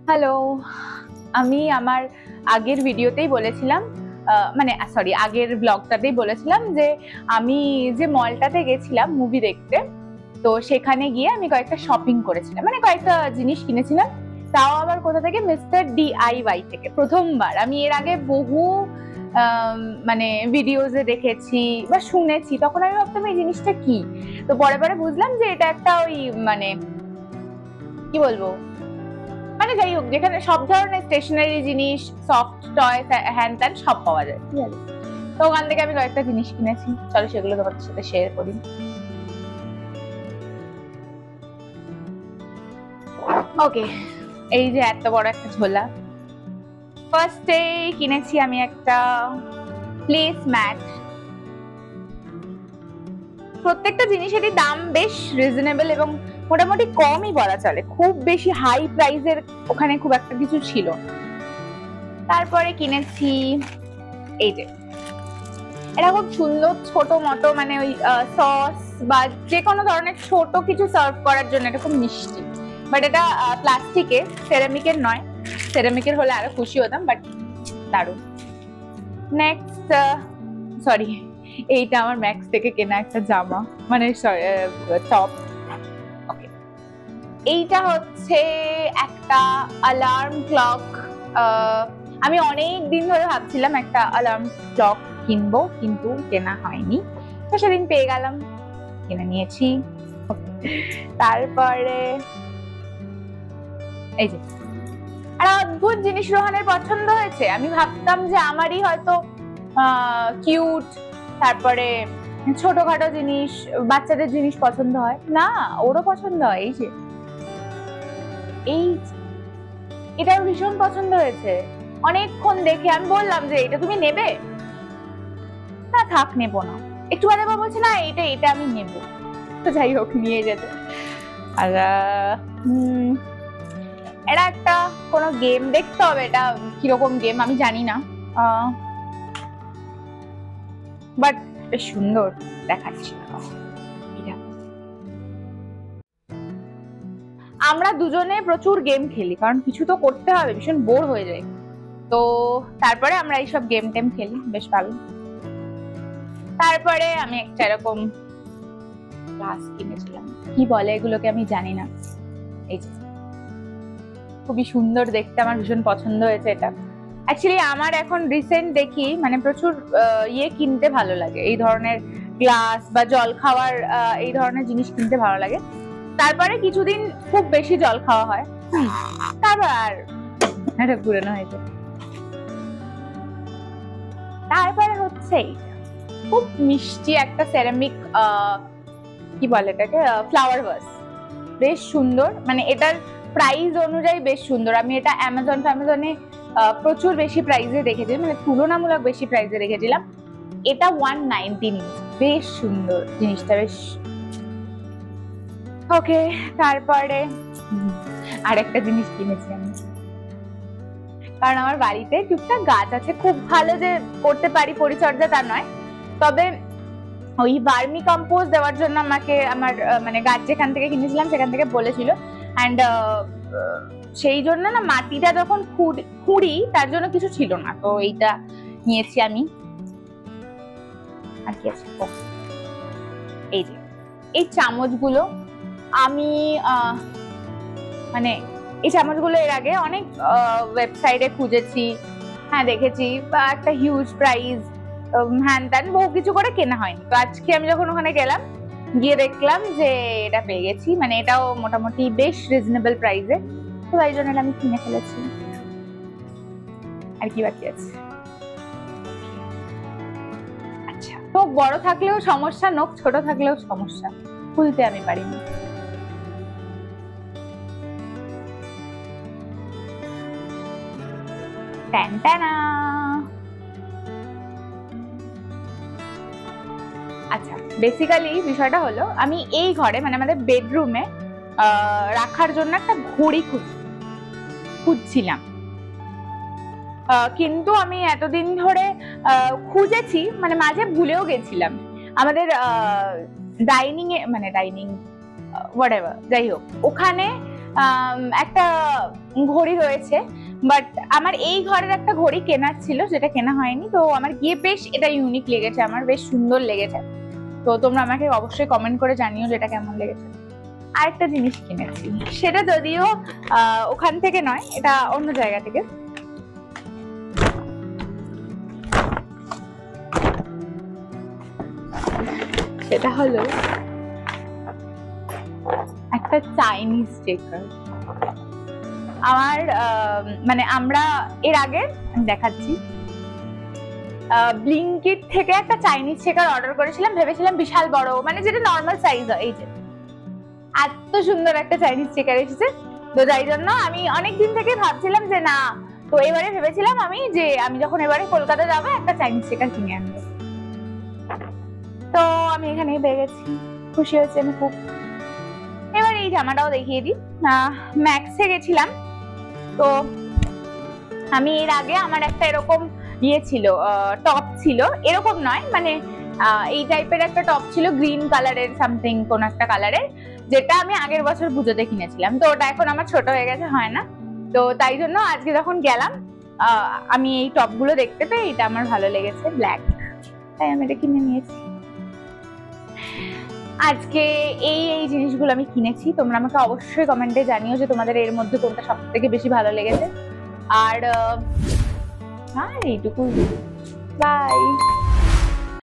Hello, আমি আমার আগের ভিডিওতেই বলেছিলাম, মানে সরি আগের ব্লগটাতেই বলেছিলাম যে আমি যে মলটাতে গেছিলাম মুভি দেখতে, তো সেখানে গিয়ে আমি কয়েকটা শপিং করেছিলাম, মানে কয়েকটা জিনিস কিনেছিলাম। তাও আবার কোথা থেকে, মিস্টার DIY থেকে। প্রথমবার, আমি এর আগে বহু মানে ভিডিওজে দেখেছি বা শুনেছি, তখন আমি ভাবতাম এই জিনিসটা কি। তো পরে পরে বুঝলাম যে এটা একটা ওই মানে কি বলবো, মানে যাই হোক, যেখানে সব ধরনের স্টেশনারি জিনিস, সফট টয়, হ্যান ত্যান সব পাওয়া যায়, ঠিক আছে। তো ওখান থেকে আমি কয়েকটা জিনিস কিনেছি, চলো সেগুলো তোমাদের সাথে শেয়ার করি। ওকে, এই যে এত বড় একটা ঝোলা। ফার্স্টে কিনেছি আমি একটা প্লেস ম্যাট। প্রত্যেকটা জিনিসেরই দাম বেশ রিজনেবল এবং মোটামুটি কমই বলা চলে, খুব বেশি হাই প্রাইসের ওখানে খুব একটা কিছু ছিল। তারপরে কিনেছি এই যে, এটা খুব সুন্দর ছোট মতো, মানে ওই সস বা যে কোনো ধরনের ছোট কিছু সার্ভ করার জন্য। এটা খুব মিষ্টি, বাট এটা প্লাস্টিকের, সেরামিকের নয়। সেরামিকের হলে আরো খুশি হতাম, বাট দারুণ। নেক্সট, সরি, এইটা আমার ম্যাক্স থেকে কেনা একটা জামা, মানে টপ। ওকে, এইটা হচ্ছে একটা অ্যালার্ম ক্লক। আমি অনেক দিন ধরে ভাবছিলাম একটা অ্যালার্ম ক্লক কিনবো, কিন্তু কেনা হয়নি, তো সেদিন পেয়ে গেলাম, কিনে নিয়েছি। তারপরে এই যে একটা অদ্ভুত জিনিস রোহানের পছন্দ হয়েছে। আমি ভাবতাম যে আমারই হয়তো কিউট, তারপরে ছোটখাটো জিনিস, বাচ্চাদের জিনিস পছন্দ হয় না, ওরও পছন্দ হয়। এই যে এটাও ভীষণ পছন্দ হয়েছে। অনেকক্ষণ দেখে আমি বললাম যে এটা তুমি নেবে, না থাক নেবো না, একটু বাদে বলছে না এটা এটা আমি নেবো। তো যাই হোক, নিয়ে যেতে। আর এটা একটা কোনো গেম, দেখতে হবে এটা কিরকম গেম আমি জানি না, বাট বেশ সুন্দর দেখাচ্ছি। আমরা দুজনে প্রচুর গেম খেলি, কারণ কিছু তো করতে হবে, ভীষণ বোর হয়ে যায়। তো তারপরে আমরা এইসব গেম টেম খেলি, বেশ ভালো। তারপরে আমি একটা এরকম গ্লাস কিনেছিলাম, কি বলে এগুলোকে আমি জানি না। এই যে খুবই সুন্দর দেখতে, আমার ভীষণ পছন্দ হয়েছে এটা। অ্যাকচুয়ালি আমার এখন রিসেন্ট দেখি মানে প্রচুর ইয়ে কিনতে ভালো লাগে, এই ধরনের গ্লাস বা জল খাওয়ার এই ধরনের জিনিস কিনতে ভালো লাগে। তারপরে কিছুদিন খুব বেশি জল খাওয়া হয়, তারপর আর এটা পুরনো হয়েছে। তারপরে হচ্ছে খুব মিষ্টি একটা সেরামিক, কি বলে এটাকে, ফ্লাওয়ার ভাস। বেশ সুন্দর, মানে এটার প্রাইস অনুযায়ী বেশ সুন্দর। আমি এটা অ্যামাজনে প্রচুর বেশি প্রাইসে দেখেছি, মানে তুলনামূলক বেশি প্রাইসে দেখেছিলাম। এটা 119, বেশ সুন্দর জিনিসটা, বেশ। ওকে, তারপরে আরেকটা জিনিস কিনেছি আমি, কারণ আমার বাড়িতে টুকটাক গাছ আছে, খুব ভালো যে করতে পারি পরিচর্যা তা নয়, তবে ওই ভার্মি কম্পোস্ট দেওয়ার জন্য আমাকে আমার মানে গাছ যেখান থেকে কিনেছিলাম সেখান থেকে বলেছিল, অ্যান্ড সেই জন্য না মাটিটা যখন খুঁড়ি তার জন্য কিছু ছিল না, তো এইটা নিয়েছি আমি। আর কি আছে, এই যে এই চামচগুলো, আমি মানে এই চামচগুলো এর আগে অনেক ওয়েবসাইটে খুঁজেছি, হ্যাঁ দেখেছি, বা একটা হিউজ প্রাইস, হ্যান ত্যান বহু কিছু করে কেনা হয়নি। তো আজকে আমি যখন ওখানে গেলাম, গিয়ে দেখলাম যে এটা পেয়ে গেছি, মানে এটাও মোটামুটি বেশ রিজনেবল প্রাইসে, তো তাই জন্য আমি কিনে ফেলেছি। আর কি বাকি আছে, আচ্ছা, তো বড় থাকলেও সমস্যা, নখ ছোট থাকলেও সমস্যা, খুলতে আমি পারিনি। আচ্ছা, বেসিক্যালি বিষয়টা হলো, আমি এই ঘরে মানে আমাদের বেডরুমে রাখার জন্য একটা ঘড়ি খুঁজছিলাম, কিন্তু আমি এতদিন ধরে খুঁজেছি, মানে মাঝে ভুলেও গেছিলাম। আমাদের ডাইনিং এ, মানে হোয়াটএভার, যাই হোক, ওখানে একটা ঘড়ি রয়েছে, বাট আমার এই ঘরের একটা ঘড়ি কেনার ছিল, যেটা কেনা হয়নি। তো আমার গিয়ে বেশ এটা ইউনিক লেগেছে, আমার বেশ সুন্দর লেগেছে। তো তোমরা আমাকে অবশ্যই কমেন্ট করে জানিও যেটা কেমন লেগেছে। আরেকটা জিনিস কিনেছি, সেটা যদিও ওখান থেকে নয়, এটা অন্য জায়গা থেকে। সেটা হলো একটা চাইনিজ স্টিকার। আমার মানে আমরা এর আগে দেখাচ্ছি, ব্লিঙ্কিট থেকে একটা চাইনিজ স্টিকার অর্ডার করেছিলাম, ভেবেছিলাম বিশাল বড়, মানে যেটা নর্মাল সাইজ হয়। এই যে এত সুন্দর একটা চাইনিজ স্টিকার এসেছে। তো যাই জন্য আমি অনেকদিন থেকে ভাবছিলাম যে না, তো এবারে ভেবেছিলাম আমি যে আমি যখন এবারে কলকাতা যাবো একটা চাইনিজ স্টিকার কিনে আনবো। তো আমি এখানে পেয়ে গেছি, খুশি হয়েছি আমি খুব। এবার এই জামাটাও দেখিয়ে দিই। ম্যাক্সে গেছিলাম, তো আমি এর আগে আমার একটা এরকম ইয়ে ছিল, টপ ছিল, এরকম নয় মানে এই টাইপের একটা টপ ছিল, গ্রিন কালারের সামথিং কোন একটা কালারের, যেটা আমি আগের বছর পুজোতে কিনেছিলাম। তো ওটা এখন আমার ছোট হয়ে গেছে, হয় না। তো তাই জন্য আজকে যখন গেলাম আমি এই টপ গুলো দেখতে পেয়ে এটা আমার ভালো লেগেছে, ব্ল্যাক, তাই আমি এটা কিনে নিয়েছি। আজকে এই এই জিনিসগুলো আমি কিনেছি। তোমরা আমাকে অবশ্যই কমেন্টে জানিও যে তোমাদের এর মধ্যে কোনটা সব থেকে বেশি ভালো লেগেছে। আর এইটুকু, বাই।